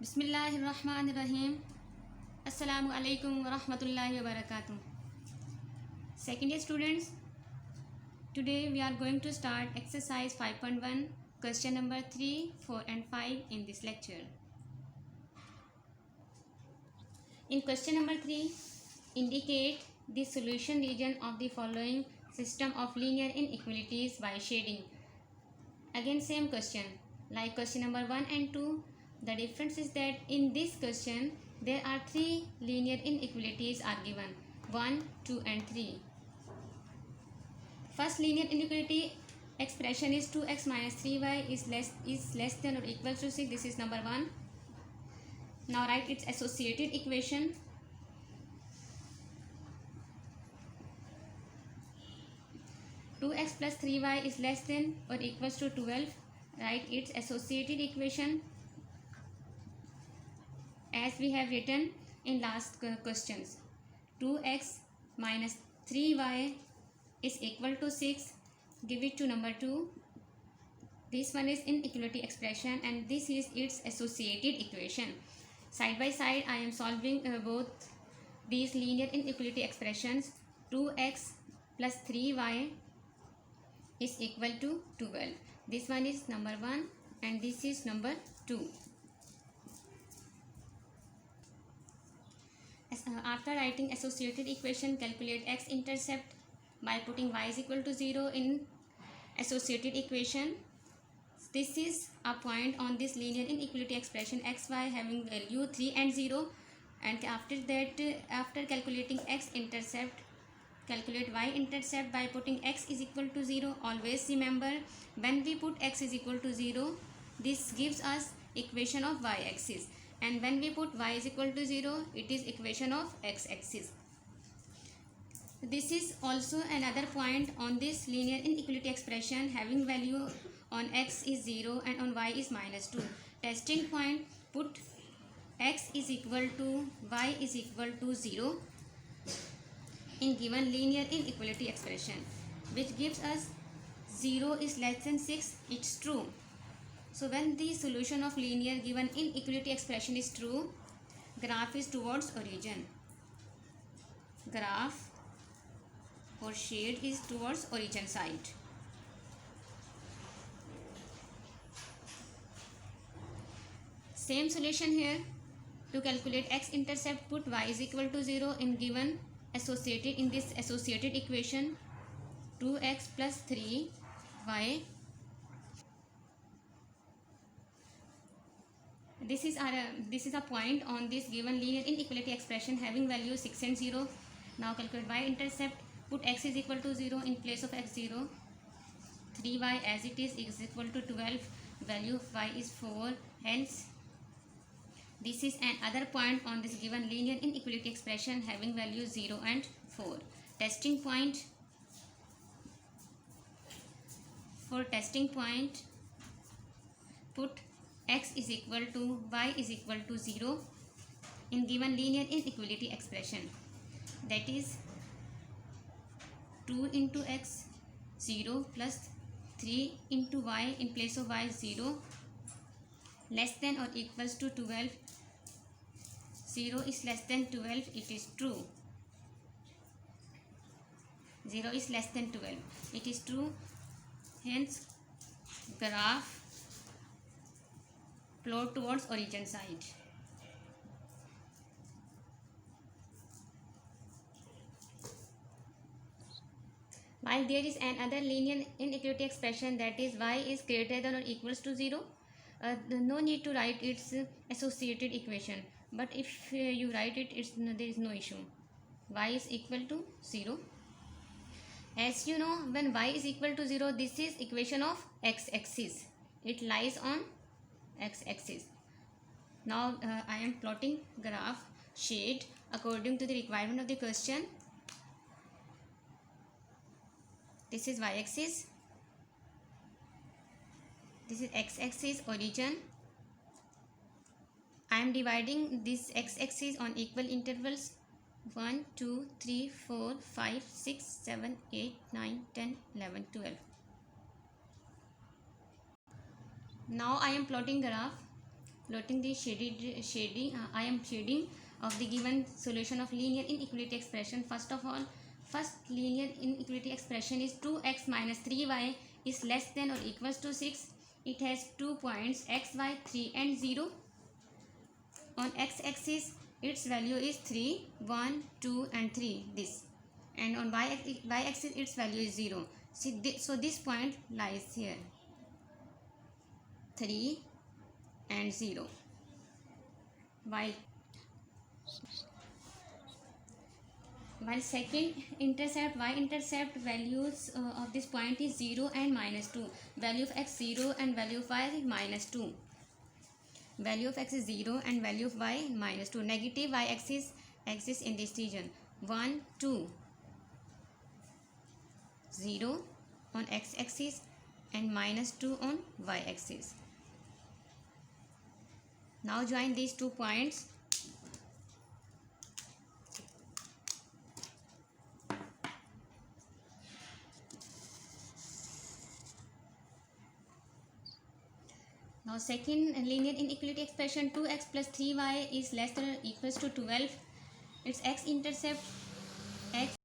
बिस्मिल्लाहिर्रहमानिर्रहीम। अस्सलामु अलैकुम वरहमतुल्लाहि वबरकातुह। Second year students, today we are going to start exercise 5.1, question number 3, 4 and 5 in this lecture. In question number 3, indicate the solution region of the following system of linear inequalities by shading. Again same question like question number 1 and 2. The difference is that in this question there are three linear inequalities are given, 1, 2 and 3. First linear inequality expression is 2x minus 3y is less than or equal to 6. This is number 1. Now write its associated equation. Two x plus 3y is less than or equals to 12. Write its associated equation as we have written in last questions. 2x minus 3y is equal to 6. Give it to number 2. This one is inequality expression and this is its associated equation. Side by side I am solving both these linear inequality expressions. 2x plus 3y is equal to 12. This one is number 1 and this is number 2. After writing associated equation, calculate x-intercept by putting y is equal to 0 in associated equation. This is a point on this linear inequality expression xy having value 3 and 0, and after that after calculating x-intercept, calculate y-intercept by putting x is equal to 0. Always remember, when we put x is equal to 0, this gives us equation of y-axis, and when we put y is equal to 0, it is equation of x-axis. This is also another point on this linear inequality expression having value on x is 0 and on y is minus 2. Testing point, put x is equal to y is equal to 0 in given linear inequality expression, which gives us 0 is less than 6. It's true. So when the solution of linear given inequality expression is true, graph is towards origin. Graph or shade is towards origin side. Same solution here. To calculate x-intercept, put y is equal to 0 in given associated in this associated equation. 2x plus 3y. This is a point on this given linear inequality expression having value 6 and 0. Now calculate y-intercept. Put x is equal to 0 in place of x 0. 3y as it is equal to 12. Value of y is 4. Hence, this is another point on this given linear inequality expression having value 0 and 4. Testing point. For testing point, put x is equal to y is equal to 0 in given linear inequality expression. That is 2 into x 0 plus 3 into y in place of y 0 less than or equals to 12. 0 is less than 12. It is true. 0 is less than 12. It is true. Hence, graph plot towards origin side. While there is another linear inequality expression, that is y is greater than or equals to 0, no need to write its associated equation. But if you write it, there is no issue. Y is equal to 0. As you know, when y is equal to 0, this is equation of x-axis. It lies on x-axis. Now I am plotting graph shade according to the requirement of the question. This is y-axis. This is x-axis origin. I am dividing this x-axis on equal intervals 1, 2, 3, 4, 5, 6, 7, 8, 9, 10, 11, 12. Now I am plotting graph Plotting the I am shading of the given solution of linear inequality expression. First of all, first linear inequality expression is 2x minus 3y is less than or equals to 6. It has 2 points x, y, 3 and 0. On x-axis, its value is 3, 1, 2 and 3, this. And on y-axis, its value is 0. So this point lies here, 3 and 0. While second intercept, y-intercept values of this point is 0 and minus 2. Value of x 0 and value of y is minus 2. Value of x is 0 and value of y minus 2. Negative y-axis exists in this region. 1, 2, 0 on x-axis and minus 2 on y-axis. Now join these 2 points. Now second linear inequality expression, 2x plus 3y is less than or equals to 12. Its x-intercept x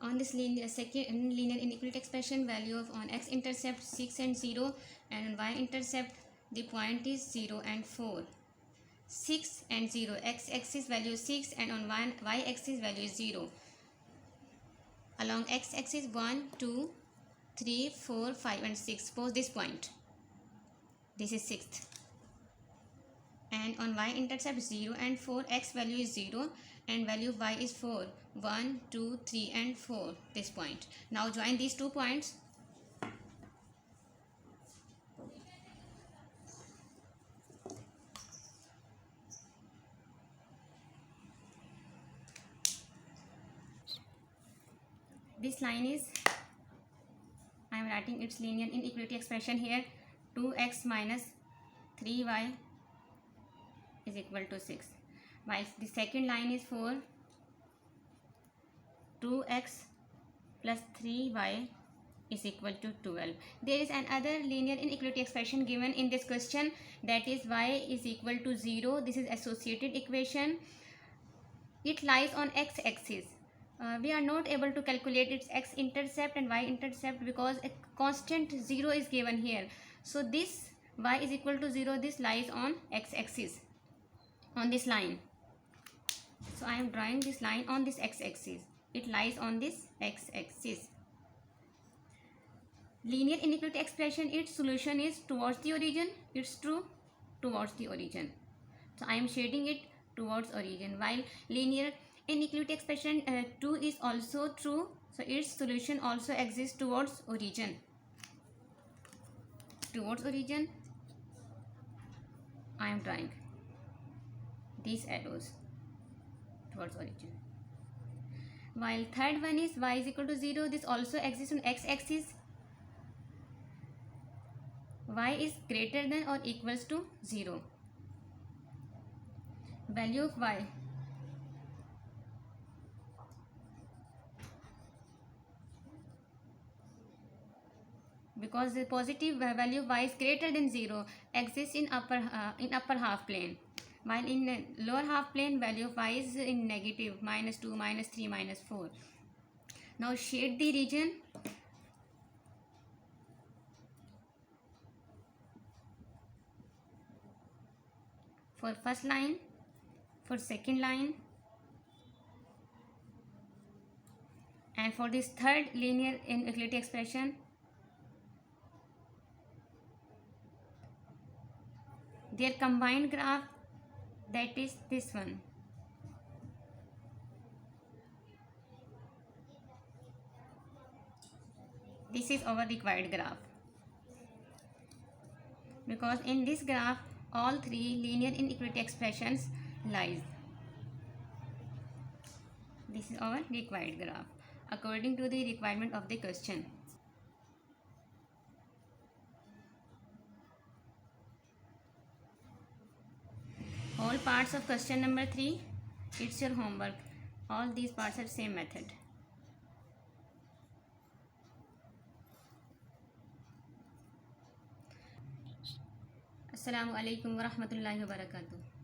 on this second linear inequality expression, value of on x-intercept 6 and 0 and on y-intercept the point is 0 and 4. 6 and 0, x-axis value is 6 and on y-axis value is 0. Along x-axis 1, 2, 3, 4, 5 and 6. Suppose this point. This is 6th. And on y-intercept 0 and 4, x value is 0 and value of y is 4. 1, 2, 3 and 4, this point. Now join these 2 points. This line is, I am writing its linear inequality expression here, 2x minus 3y is equal to 6. While the second line is for 2x plus 3y is equal to 12. There is another linear inequality expression given in this question, that is y is equal to 0. This is associated equation. It lies on x-axis. We are not able to calculate its x-intercept and y-intercept because a constant 0 is given here. So this y is equal to 0, this lies on x-axis, on this line. So I am drawing this line on this x-axis. It lies on this x-axis. Linear inequality expression, its solution is towards the origin. It's true, towards the origin. So I am shading it towards origin. While linear inequality expression 2 is also true. So its solution also exists towards origin. Towards origin, I am drawing these arrows towards origin. While third one is y is equal to 0, this also exists on x-axis. Y is greater than or equals to 0. Value of y because the positive value of y is greater than 0 exists in upper half plane, while in lower half plane value of y is in negative, minus 2, minus 3, minus 4. Now shade the region. For first line, for second line, and for this third linear inequality expression, their combined graph, that is this one. This is our required graph, because in this graph all three linear inequality expressions lies. This is our required graph according to the requirement of the question. All parts of question number 3, it's your homework. All these parts are same method. अस्सलामु अलैकुम वरहमतुल्लाहि वबरकातुहू।